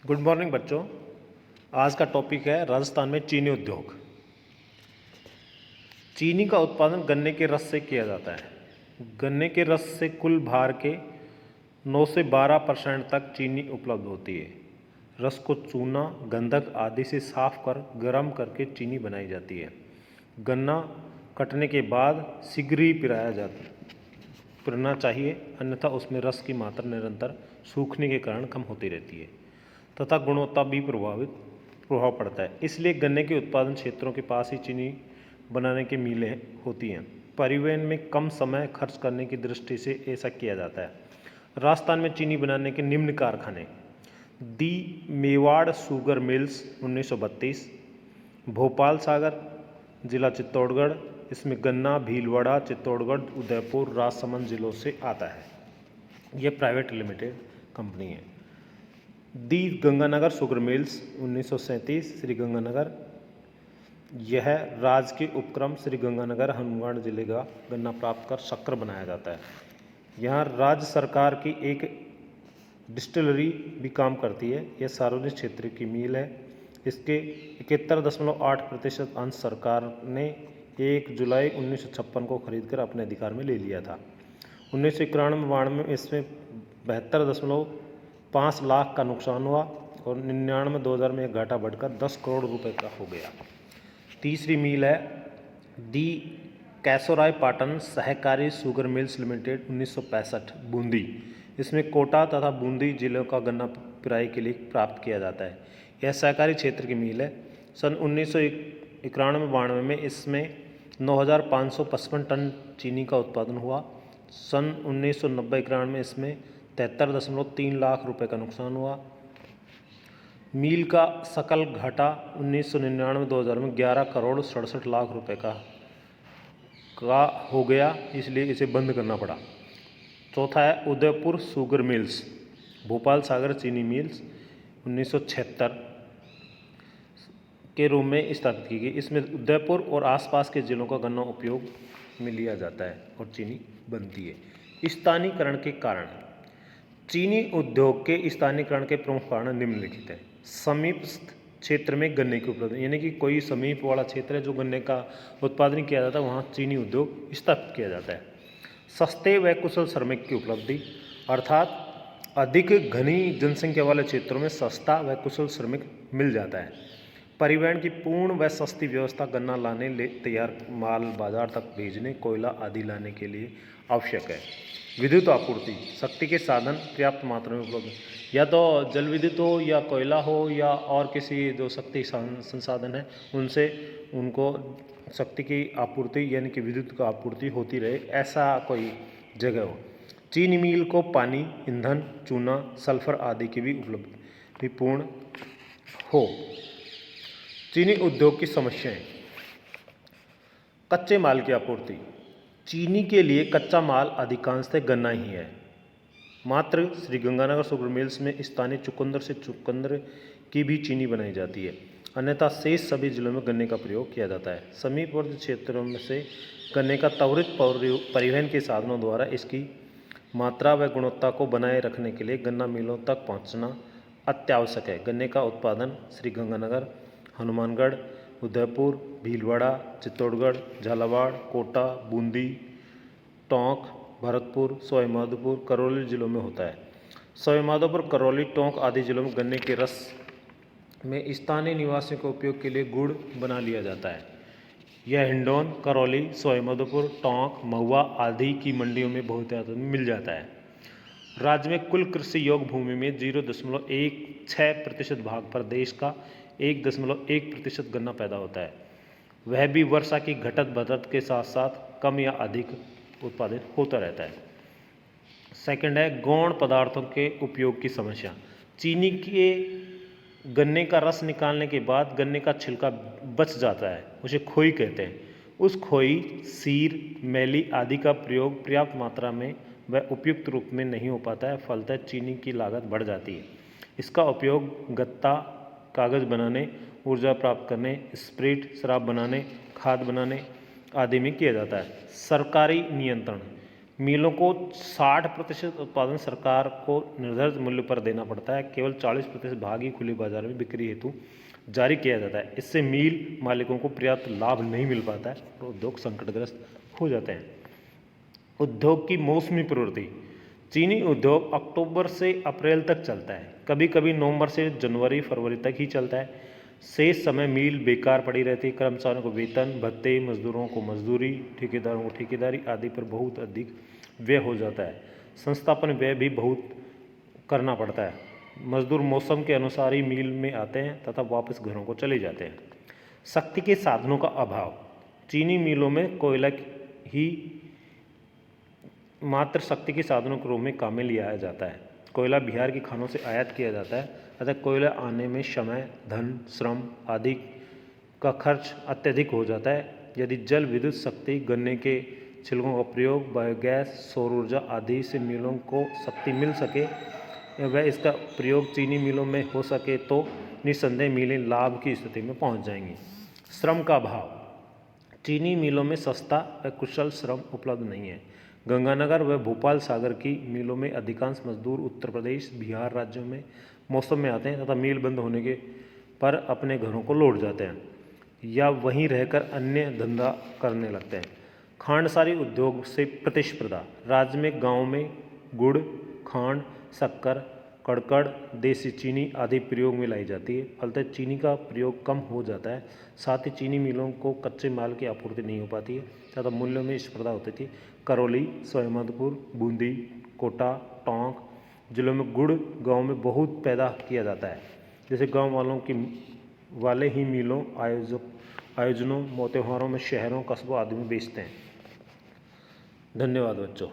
Good morning बच्चों। आज का टॉपिक है राजस्थान में चीनी उद्योग। चीनी का उत्पादन गन्ने के रस से किया जाता है। गन्ने के रस से कुल भार के 9 से 12% तक चीनी उपलब्ध होती है। रस को चूना, गंधक आदि से साफ कर गर्म करके चीनी बनाई जाती है। गन्ना कटने के बाद शीघ्र ही पिरना चाहिए, अन्यथा उसमें रस की मात्रा निरंतर सूखने के कारण कम होती रहती है तथा गुणवत्ता भी प्रभाव पड़ता है। इसलिए गन्ने के उत्पादन क्षेत्रों के पास ही चीनी बनाने की मिलें होती हैं। परिवहन में कम समय खर्च करने की दृष्टि से ऐसा किया जाता है। राजस्थान में चीनी बनाने के निम्न कारखाने: दी मेवाड़ शुगर मिल्स 1932, भोपाल सागर जिला चित्तौड़गढ़, इसमें गन्ना भीलवाड़ा, चित्तौड़गढ़, उदयपुर, राजसमंद जिलों से आता है। यह प्राइवेट लिमिटेड कंपनी है। दी गंगानगर शुगर मिल्स 1937 श्री गंगानगर, यह राज्य के उपक्रम श्री गंगानगर हनुमानगढ़ जिले का गन्ना प्राप्त कर शक्कर बनाया जाता है। यहाँ राज्य सरकार की एक डिस्टिलरी भी काम करती है। यह सार्वजनिक क्षेत्र की मिल है। इसके 71.8% अंश सरकार ने 1 जुलाई 1956 को खरीदकर अपने अधिकार में ले लिया था। 1991-92 में इसमें 72.5 लाख का नुकसान हुआ और 99-2000 में घाटा बढ़कर 10 करोड़ रुपए का हो गया। तीसरी मिल है दी कैसोराय पाटन सहकारी शुगर मिल्स लिमिटेड 1965 बूंदी, इसमें कोटा तथा बूंदी जिलों का गन्ना पिराई के लिए प्राप्त किया जाता है। यह सहकारी क्षेत्र की मिल है। सन 1991-92 में इसमें 9555 टन चीनी का उत्पादन हुआ। सन 1990-91 में इसमें 73.3 लाख रुपए का नुकसान हुआ। मिल का सकल घाटा 1999-2000 में 11 करोड़ 67 लाख रुपए का हो गया, इसलिए इसे बंद करना पड़ा। चौथा है उदयपुर शुगर मिल्स, भोपाल सागर चीनी मिल्स 1976 के रूप में स्थापित की गई। इसमें उदयपुर और आसपास के जिलों का गन्ना उपयोग में लिया जाता है और चीनी बनती है। स्थानीयकरण के कारण: चीनी उद्योग के स्थानीयकरण के प्रमुख कारण निम्नलिखित हैं। समीपस्थ क्षेत्र में गन्ने की उपलब्धि, यानी कि कोई समीप वाला क्षेत्र है जो गन्ने का उत्पादन किया जाता है, वहाँ चीनी उद्योग स्थापित किया जाता है। सस्ते व कुशल श्रमिक की उपलब्धि, अर्थात अधिक घनी जनसंख्या वाले क्षेत्रों में सस्ता व कुशल श्रमिक मिल जाता है। परिवहन की पूर्ण व सस्ती व्यवस्था, गन्ना लाने, तैयार माल बाजार तक भेजने, कोयला आदि लाने के लिए आवश्यक है। विद्युत आपूर्ति, शक्ति के साधन पर्याप्त मात्रा में उपलब्ध, या तो जल विद्युत हो या कोयला हो या और किसी जो शक्ति संसाधन है उनसे उनको शक्ति की आपूर्ति यानी कि विद्युत की आपूर्ति होती रहे, ऐसा कोई जगह हो। चीनी मिल को पानी, ईंधन, चूना, सल्फर आदि की भी उपलब्धि पूर्ण हो। चीनी उद्योग की समस्याएं: कच्चे माल की आपूर्ति, चीनी के लिए कच्चा माल अधिकांशतः गन्ना ही है। मात्र श्री गंगानगर शुगर मिल्स में स्थानीय चुकंदर से चुकंदर की भी चीनी बनाई जाती है, अन्यथा शेष सभी जिलों में गन्ने का प्रयोग किया जाता है। समीपवर्ती क्षेत्रों में से गन्ने का त्वरित परिवहन के साधनों द्वारा इसकी मात्रा व गुणवत्ता को बनाए रखने के लिए गन्ना मिलों तक पहुंचना अत्यावश्यक है। गन्ने का उत्पादन श्री गंगानगर, हनुमानगढ़, उदयपुर, भीलवाड़ा, चित्तौड़गढ़, झालावाड़, कोटा, बूंदी, टोंक, भरतपुर, सवाईमाधोपुर, करौली जिलों में होता है। सवाईमाधोपुर, करौली, टोंक आदि जिलों में गन्ने के रस में स्थानीय निवासियों के उपयोग के लिए गुड़ बना लिया जाता है। यह हिंडौन, करौली, सवाईमाधोपुर, टोंक, महुआ आदि की मंडियों में बहुत ज़्यादा मिल जाता है। राज्य में कुल कृषि योग्य भूमि में 0.16% भाग पर देश का 1.1% गन्ना पैदा होता है। वह भी वर्षा की घटत बढ़त के साथ साथ कम या अधिक उत्पादित होता रहता है। सेकंड है गौण पदार्थों के उपयोग की समस्या। चीनी के गन्ने का रस निकालने के बाद गन्ने का छिलका बच जाता है, उसे खोई कहते हैं। उस खोई, सीर, मैली आदि का प्रयोग पर्याप्त मात्रा में व उपयुक्त रूप में नहीं हो पाता है, फलतः चीनी की लागत बढ़ जाती है। इसका उपयोग गत्ता, कागज़ बनाने, ऊर्जा प्राप्त करने, स्प्रिट, शराब बनाने, खाद बनाने आदि में किया जाता है। सरकारी नियंत्रण: मिलों को 60% उत्पादन सरकार को निर्धारित मूल्य पर देना पड़ता है। केवल 40% भाग ही खुले बाजार में बिक्री हेतु जारी किया जाता है। इससे मिल मालिकों को पर्याप्त लाभ नहीं मिल पाता है और उद्योग संकटग्रस्त हो जाते हैं। उद्योग की मौसमी प्रवृत्ति। चीनी उद्योग अक्टूबर से अप्रैल तक चलता है, कभी कभी नवंबर से जनवरी फरवरी तक ही चलता है। शेष समय मिल बेकार पड़ी रहती है। कर्मचारियों को वेतन भत्ते, मजदूरों को मजदूरी, ठेकेदारों को ठेकेदारी आदि पर बहुत अधिक व्यय हो जाता है। संस्थापन व्यय भी बहुत करना पड़ता है। मजदूर मौसम के अनुसार ही मिल में आते हैं तथा वापस घरों को चले जाते हैं। शक्ति के साधनों का अभाव। चीनी मिलों में कोयला ही मात्र शक्ति के साधनों के रूप में काम में लिया जाता है। कोयला बिहार की खानों से आयात किया जाता है, अतः कोयला आने में समय, धन, श्रम आदि का खर्च अत्यधिक हो जाता है। यदि जल विद्युत शक्ति, गन्ने के छिलकों का प्रयोग, बायोगैस, सौर ऊर्जा आदि से मिलों को शक्ति मिल सके वह इसका प्रयोग चीनी मिलों में हो सके तो निस्संदेह मिलें लाभ की स्थिति में पहुंच जाएंगी। श्रम का अभाव। चीनी मिलों में सस्ता व कुशल श्रम उपलब्ध नहीं है। गंगानगर व भोपाल सागर की मिलों में अधिकांश मजदूर उत्तर प्रदेश, बिहार राज्यों में मौसम में आते हैं तथा मिल बंद होने के पर अपने घरों को लौट जाते हैं या वहीं रहकर अन्य धंधा करने लगते हैं। खांडसारी उद्योग से प्रतिस्पर्धा। राज्य में गाँव में गुड़, खांड, शक्कर, कड़कड़, देसी चीनी आदि प्रयोग में लाई जाती है। फलतः चीनी का प्रयोग कम हो जाता है। साथ ही चीनी मिलों को कच्चे माल की आपूर्ति नहीं हो पाती है तथा मूल्यों में स्पर्धा होती थी। करौली, सवाईमाधोपुर, बूंदी, कोटा, टोंक जिलों में गुड़ गांव में बहुत पैदा किया जाता है। जैसे गांव वालों की वाले ही मिलों आयोजनों, त्योहारों में शहरों, कस्बों आदि में बेचते हैं। धन्यवाद बच्चों।